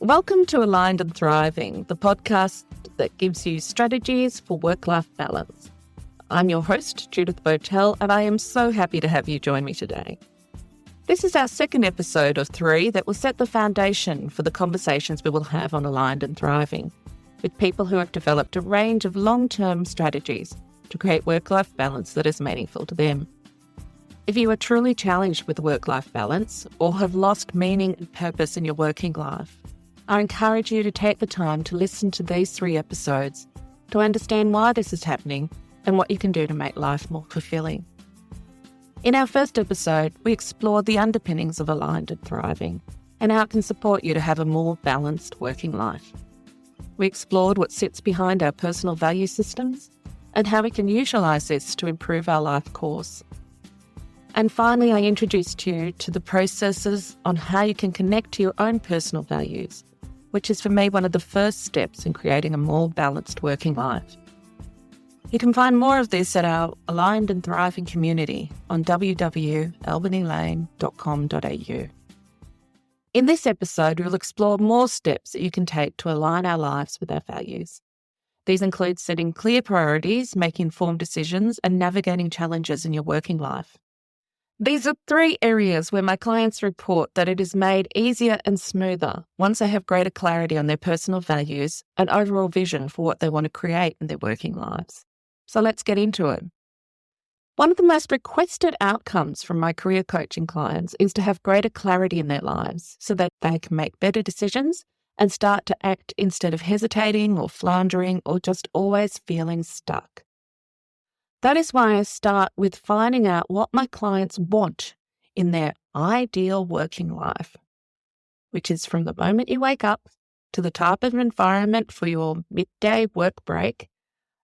Welcome to Aligned and Thriving, the podcast that gives you strategies for work-life balance. I'm your host, Judith Botel, and I am so happy to have you join me today. This is our second episode of 3 that will set the foundation for the conversations we will have on Aligned and Thriving with people who have developed a range of long-term strategies to create work-life balance that is meaningful to them. If you are truly challenged with work-life balance or have lost meaning and purpose in your working life, I encourage you to take the time to listen to these 3 episodes to understand why this is happening and what you can do to make life more fulfilling. In our first episode, we explored the underpinnings of Aligned and Thriving and how it can support you to have a more balanced working life. We explored what sits behind our personal value systems and how we can utilise this to improve our life course. And finally, I introduced you to the processes on how you can connect to your own personal values, which is for me one of the first steps in creating a more balanced working life. You can find more of this at our Aligned and Thriving community on www.albanylane.com.au. In this episode, we'll explore more steps that you can take to align our lives with our values. These include setting clear priorities, making informed decisions, and navigating challenges in your working life. These are 3 areas where my clients report that it is made easier and smoother once they have greater clarity on their personal values and overall vision for what they want to create in their working lives. So let's get into it. One of the most requested outcomes from my career coaching clients is to have greater clarity in their lives so that they can make better decisions and start to act instead of hesitating or floundering or just always feeling stuck. That is why I start with finding out what my clients want in their ideal working life, which is from the moment you wake up to the type of environment for your midday work break,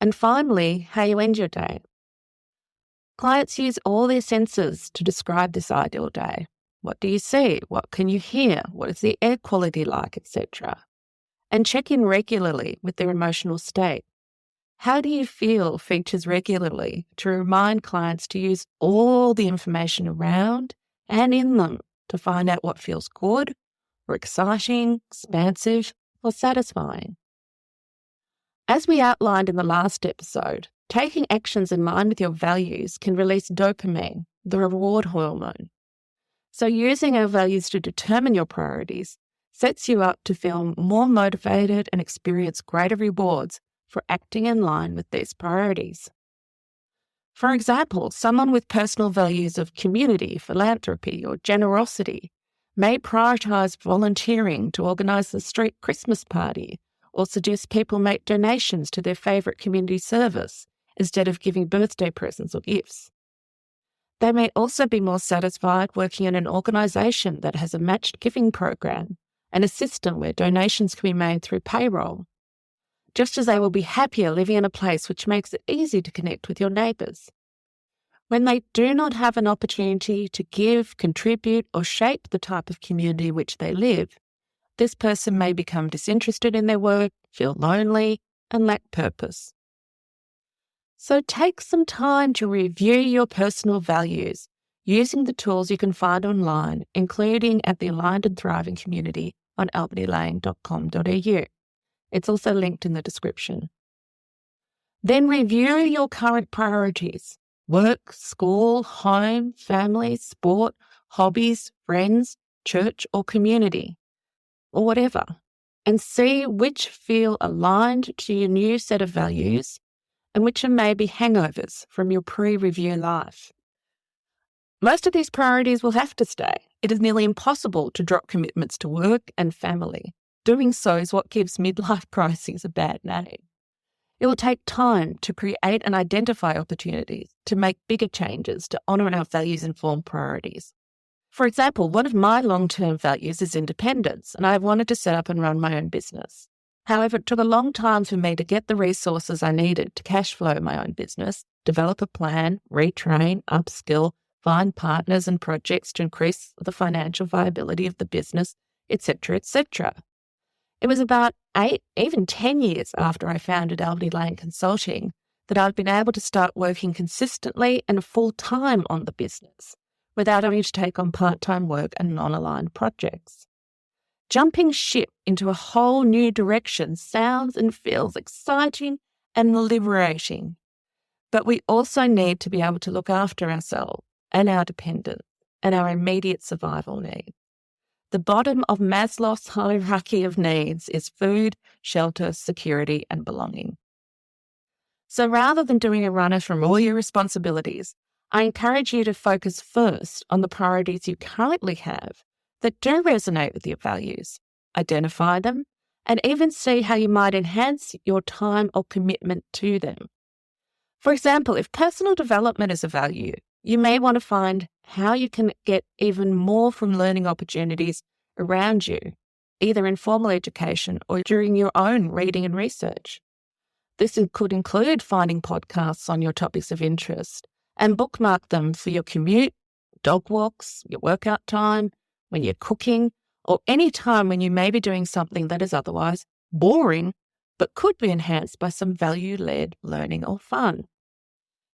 and finally, how you end your day. Clients use all their senses to describe this ideal day. What do you see? What can you hear? What is the air quality like, etc.? And check in regularly with their emotional state. How do you feel features regularly to remind clients to use all the information around and in them to find out what feels good or exciting, expansive, or satisfying. As we outlined in the last episode, taking actions in line with your values can release dopamine, the reward hormone. So using our values to determine your priorities sets you up to feel more motivated and experience greater rewards for acting in line with these priorities. For example, someone with personal values of community, philanthropy, or generosity may prioritise volunteering to organise the street Christmas party or suggest people make donations to their favourite community service instead of giving birthday presents or gifts. They may also be more satisfied working in an organisation that has a matched giving program and a system where donations can be made through payroll, just as they will be happier living in a place which makes it easy to connect with your neighbours. When they do not have an opportunity to give, contribute, or shape the type of community in which they live, this person may become disinterested in their work, feel lonely, and lack purpose. So take some time to review your personal values using the tools you can find online, including at the Aligned and Thriving community on albanylane.com.au. It's also linked in the description. Then review your current priorities: work, school, home, family, sport, hobbies, friends, church or community, or whatever, and see which feel aligned to your new set of values and which are maybe hangovers from your pre-review life. Most of these priorities will have to stay. It is nearly impossible to drop commitments to work and family. Doing so is what gives midlife crises a bad name. It will take time to create and identify opportunities to make bigger changes to honour our values-informed priorities. For example, one of my long-term values is independence, and I have wanted to set up and run my own business. However, it took a long time for me to get the resources I needed to cash flow my own business, develop a plan, retrain, upskill, find partners and projects to increase the financial viability of the business, etc., etc. It was about 8, even 10 years after I founded Albany Lane Consulting that I'd been able to start working consistently and full-time on the business without having to take on part-time work and non-aligned projects. Jumping ship into a whole new direction sounds and feels exciting and liberating. But we also need to be able to look after ourselves and our dependents and our immediate survival needs. The bottom of Maslow's hierarchy of needs is food, shelter, security, and belonging. So rather than doing a runner from all your responsibilities, I encourage you to focus first on the priorities you currently have that do resonate with your values, identify them, and even see how you might enhance your time or commitment to them. For example, if personal development is a value, you may want to find how you can get even more from learning opportunities around you, either in formal education or during your own reading and research. This could include finding podcasts on your topics of interest and bookmark them for your commute, dog walks, your workout time, when you're cooking, or any time when you may be doing something that is otherwise boring but could be enhanced by some value-led learning or fun.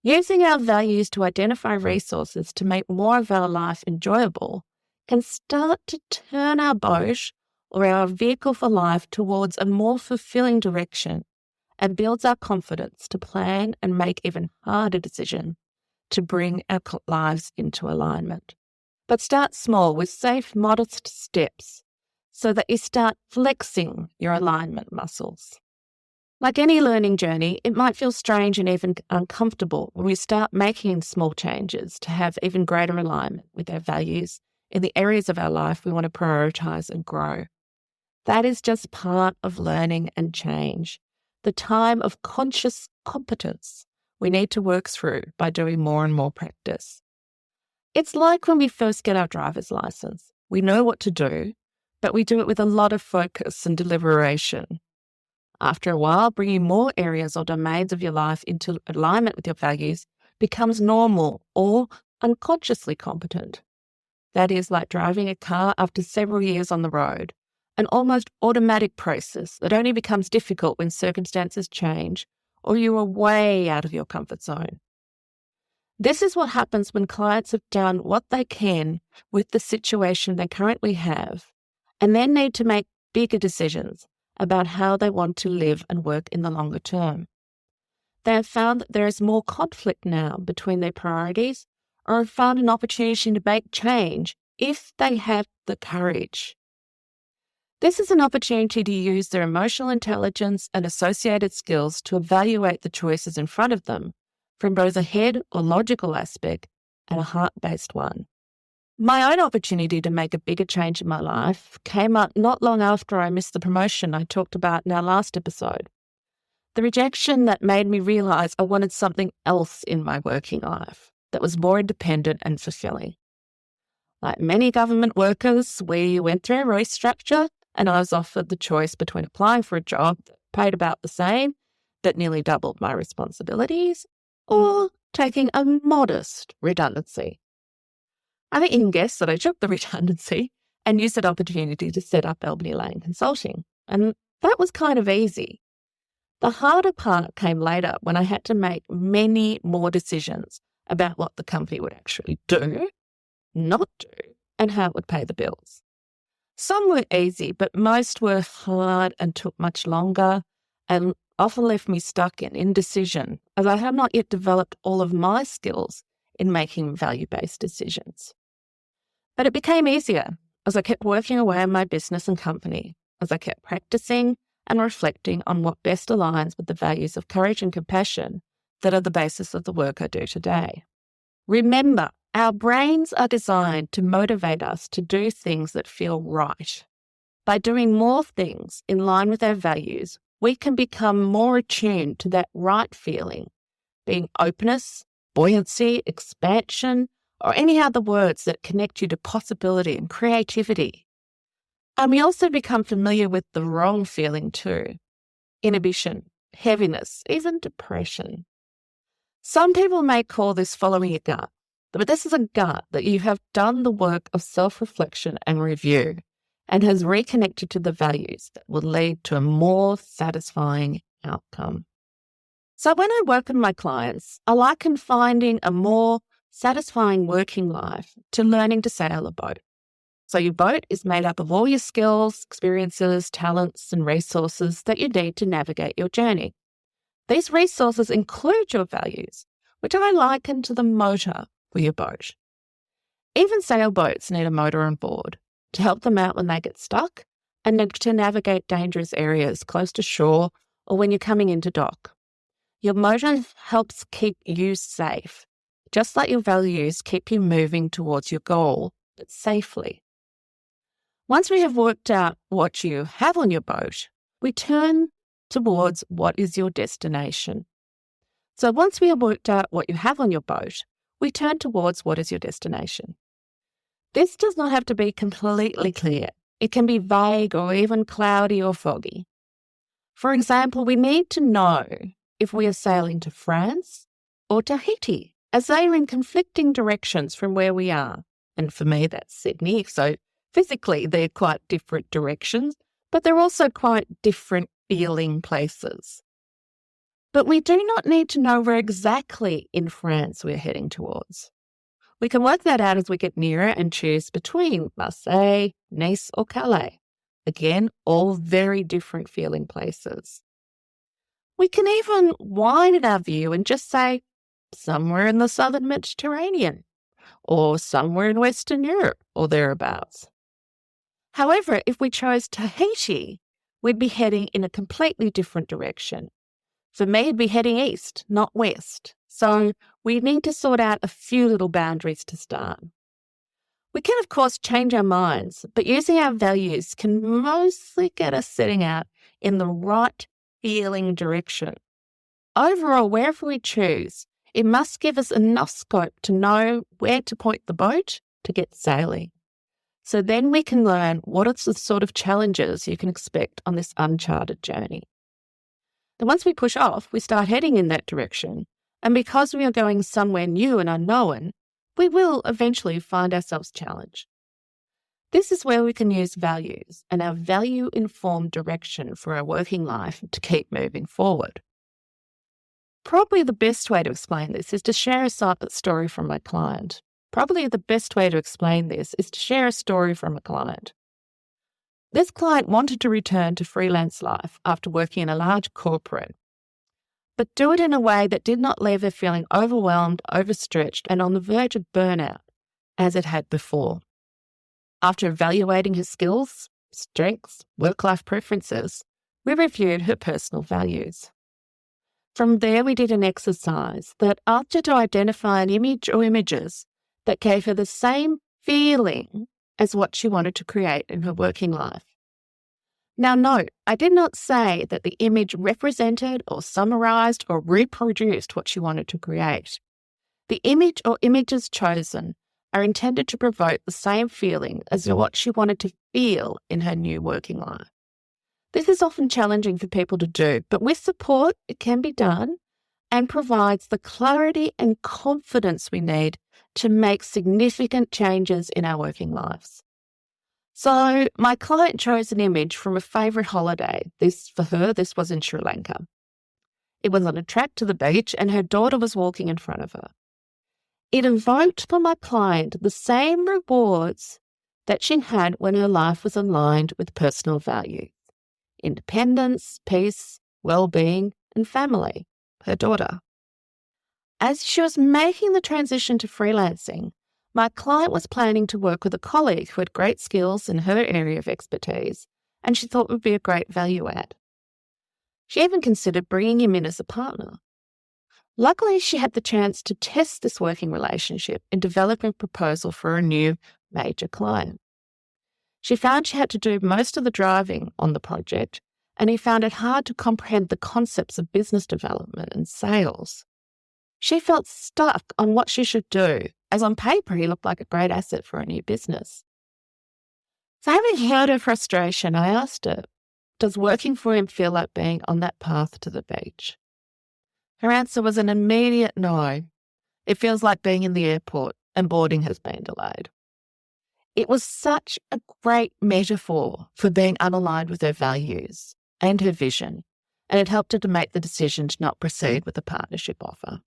Using our values to identify resources to make more of our life enjoyable can start to turn our boat or our vehicle for life towards a more fulfilling direction and builds our confidence to plan and make even harder decisions to bring our lives into alignment. But start small with safe, modest steps so that you start flexing your alignment muscles. Like any learning journey, it might feel strange and even uncomfortable when we start making small changes to have even greater alignment with our values in the areas of our life we want to prioritize and grow. That is just part of learning and change, the time of conscious competence we need to work through by doing more and more practice. It's like when we first get our driver's license. We know what to do, but we do it with a lot of focus and deliberation. After a while, bringing more areas or domains of your life into alignment with your values becomes normal or unconsciously competent. That is like driving a car after several years on the road, an almost automatic process that only becomes difficult when circumstances change or you are way out of your comfort zone. This is what happens when clients have done what they can with the situation they currently have and then need to make bigger decisions about how they want to live and work in the longer term. They have found that there is more conflict now between their priorities or have found an opportunity to make change if they have the courage. This is an opportunity to use their emotional intelligence and associated skills to evaluate the choices in front of them from both a head or logical aspect and a heart-based one. My own opportunity to make a bigger change in my life came up not long after I missed the promotion I talked about in our last episode. The rejection that made me realize I wanted something else in my working life that was more independent and fulfilling. Like many government workers, we went through a restructure and I was offered the choice between applying for a job that paid about the same, but nearly doubled my responsibilities, or taking a modest redundancy. I think you can guess that I took the redundancy and used that opportunity to set up Albany Lane Consulting. And that was kind of easy. The harder part came later when I had to make many more decisions about what the company would actually do, not do, and how it would pay the bills. Some were easy, but most were hard and took much longer and often left me stuck in indecision, as I have not yet developed all of my skills in making value-based decisions. But it became easier as I kept working away on my business and company, as I kept practicing and reflecting on what best aligns with the values of courage and compassion that are the basis of the work I do today. Remember, our brains are designed to motivate us to do things that feel right. By doing more things in line with our values, we can become more attuned to that right feeling, being openness, buoyancy, expansion, or any other words that connect you to possibility and creativity. And we also become familiar with the wrong feeling too: inhibition, heaviness, even depression. Some people may call this following a gut, but this is a gut that you have done the work of self-reflection and review and has reconnected to the values that will lead to a more satisfying outcome. So when I work with my clients, I liken finding a more satisfying working life to learning to sail a boat. So your boat is made up of all your skills, experiences, talents, and resources that you need to navigate your journey. These resources include your values, which I liken to the motor for your boat. Even sailboats need a motor on board to help them out when they get stuck and to navigate dangerous areas close to shore or when you're coming into dock. Your motor helps keep you safe, just like your values keep you moving towards your goal, but safely. Once we have worked out what you have on your boat, we turn towards what is your destination. So once we have worked out what you have on your boat, we turn towards what is your destination. This does not have to be completely clear. It can be vague or even cloudy or foggy. For example, we need to know if we are sailing to France or Tahiti, as they are in conflicting directions from where we are. And for me, that's Sydney. So physically, they're quite different directions, but they're also quite different feeling places. But we do not need to know where exactly in France we're heading towards. We can work that out as we get nearer and choose between Marseille, Nice, or Calais. Again, all very different feeling places. We can even widen our view and just say somewhere in the southern Mediterranean or somewhere in Western Europe or thereabouts. However, if we chose Tahiti, we'd be heading in a completely different direction. For me, it'd be heading east, not west. So we need to sort out a few little boundaries to start. We can, of course, change our minds, but using our values can mostly get us setting out in the right feeling direction. Overall, wherever we choose, it must give us enough scope to know where to point the boat to get sailing. So then we can learn what are the sort of challenges you can expect on this uncharted journey. And once we push off, we start heading in that direction. And because we are going somewhere new and unknown, we will eventually find ourselves challenged. This is where we can use values and our value-informed direction for our working life to keep moving forward. Probably the best way to explain this is to share a story from my client. This client wanted to return to freelance life after working in a large corporate, but do it in a way that did not leave her feeling overwhelmed, overstretched, and on the verge of burnout, as it had before. After evaluating her skills, strengths, work-life preferences, we reviewed her personal values. From there, we did an exercise that asked her to identify an image or images that gave her the same feeling as what she wanted to create in her working life. Now note, I did not say that the image represented or summarized or reproduced what she wanted to create. The image or images chosen are intended to provoke the same feeling as what she wanted to feel in her new working life. This is often challenging for people to do, but with support, it can be done and provides the clarity and confidence we need to make significant changes in our working lives. So my client chose an image from a favourite holiday. This was in Sri Lanka. It was on a track to the beach and her daughter was walking in front of her. It evoked for my client the same rewards that she had when her life was aligned with personal values: independence, peace, well-being, and family, her daughter. As she was making the transition to freelancing, my client was planning to work with a colleague who had great skills in her area of expertise, and she thought would be a great value add. She even considered bringing him in as a partner. Luckily, she had the chance to test this working relationship in developing a proposal for a new major client. She found she had to do most of the driving on the project, and he found it hard to comprehend the concepts of business development and sales. She felt stuck on what she should do, as on paper he looked like a great asset for a new business. So having heard her frustration, I asked her, does working for him feel like being on that path to the beach? Her answer was an immediate no. It feels like being in the airport and boarding has been delayed. It was such a great metaphor for being unaligned with her values and her vision, and it helped her to make the decision to not proceed with the partnership offer.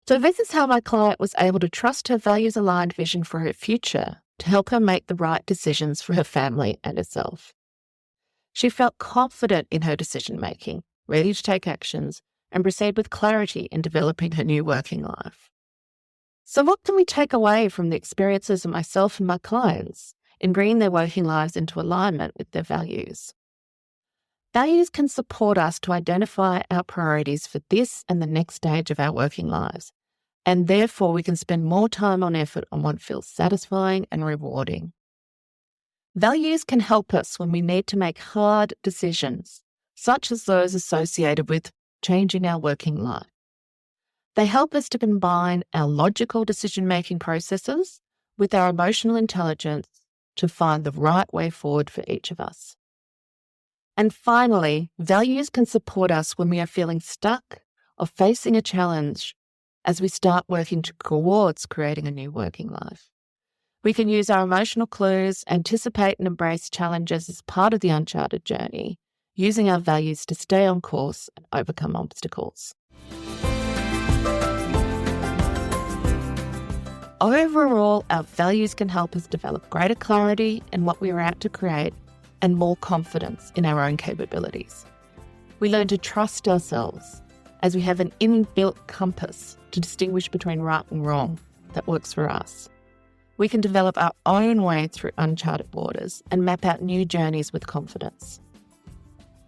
So this is how my client was able to trust her values-aligned vision for her future to help her make the right decisions for her family and herself. She felt confident in her decision-making, ready to take actions, and proceed with clarity in developing her new working life. So what can we take away from the experiences of myself and my clients in bringing their working lives into alignment with their values? Values can support us to identify our priorities for this and the next stage of our working lives, and therefore we can spend more time and effort on what feels satisfying and rewarding. Values can help us when we need to make hard decisions, such as those associated with changing our working life. They help us to combine our logical decision-making processes with our emotional intelligence to find the right way forward for each of us. And finally, values can support us when we are feeling stuck or facing a challenge as we start working towards creating a new working life. We can use our emotional clues, anticipate and embrace challenges as part of the uncharted journey, using our values to stay on course and overcome obstacles. Overall, our values can help us develop greater clarity in what we are out to create and more confidence in our own capabilities. We learn to trust ourselves as we have an inbuilt compass to distinguish between right and wrong that works for us. We can develop our own way through uncharted waters and map out new journeys with confidence.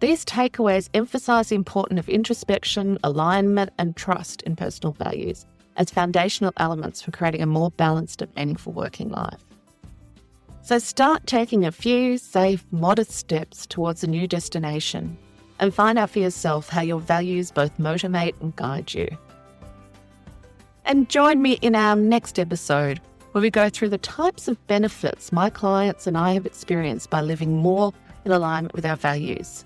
These takeaways emphasise the importance of introspection, alignment, and trust in personal values as foundational elements for creating a more balanced and meaningful working life. So start taking a few safe, modest steps towards a new destination and find out for yourself how your values both motivate and guide you. And join me in our next episode, where we go through the types of benefits my clients and I have experienced by living more in alignment with our values.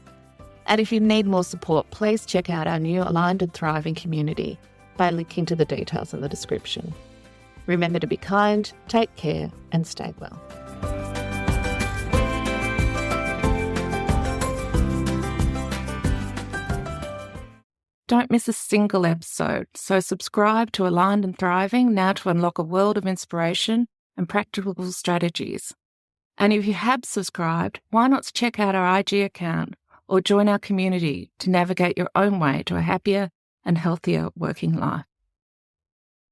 And if you need more support, please check out our new Aligned and Thriving community by linking to the details in the description. Remember to be kind, take care, and stay well. Don't miss a single episode, so subscribe to Aligned and Thriving now to unlock a world of inspiration and practical strategies. And if you have subscribed, why not check out our IG account or join our community to navigate your own way to a happier and healthier working life.